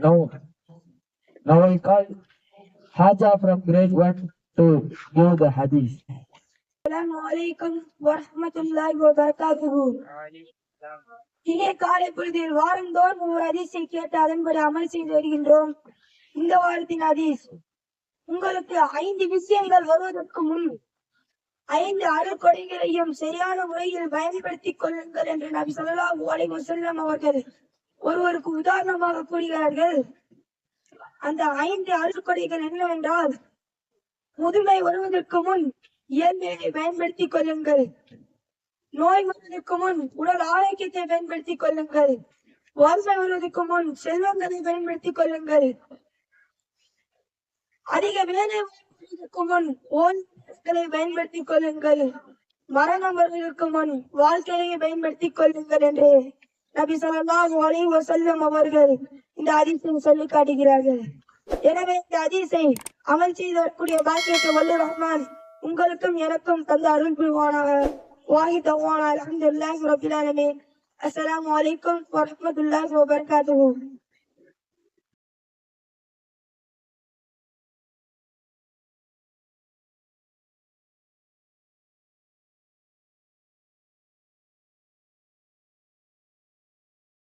Now, now I call Haja from grade 1 to give the hadith. Assalamu alaikum warahmatullahi wabarakatuh. இங்கே காலை பொழுதில் வாரந்தோறும் ஒரு ஹதீஸை கேட்டு அதன்படி அமல் செய்து வருகின்றோம். இந்த வாரத்தின் ஹதீஸ், உங்களுக்கு 5 விஷயங்கள் வருவதற்கு முன் 5 அருள்கொடைகளையும் சரியான முறையில் பயன்படுத்திக் கொள்ளுங்கள் என்று நபி ஸல்லல்லாஹு அலைஹி வஸல்லம் அவர்கள் ஒருவருக்கு உதாரணமாக கூறுகிறார்கள். அந்த 5 அருள்கொடைகள் என்னவென்றால், முதுமை வருவதற்கு முன் இயற்கையை பயன்படுத்திக் கொள்ளுங்கள், நோய் வருவதற்கு முன் உடல் ஆரோக்கியத்தை பயன்படுத்திக் கொள்ளுங்கள், வறுமை வருவதற்கு முன் செல்வங்களை பயன்படுத்திக் கொள்ளுங்கள், அதிக வேலை வருவதற்கு முன் ஓய்வுகளை பயன்படுத்திக் கொள்ளுங்கள், மரணம் வருவதற்கு முன் வாழ்க்கையை பயன்படுத்திக் கொள்ளுங்கள் என்று நபி ஸல்லல்லாஹு அலைஹி வஸல்லம் அவர்கள் இந்த ஹதீஸில் சொல்லி காட்டுகிறார்கள். எனவே இந்த ஹதீஸை அமல் செய்து வரக்கூடிய பாக்கியத்தை வல்ல ரஹ்மான் உங்களுக்கும் எனக்கும் தந்த அருள் புரிவானாக. வாஹித் அல்ஹம்துலில்லாஹி ரப்பில் ஆலமீன். அஸ்ஸலாமு அலைக்கும் வரஹ்மத்துல்லாஹி வபரகாத்துஹு.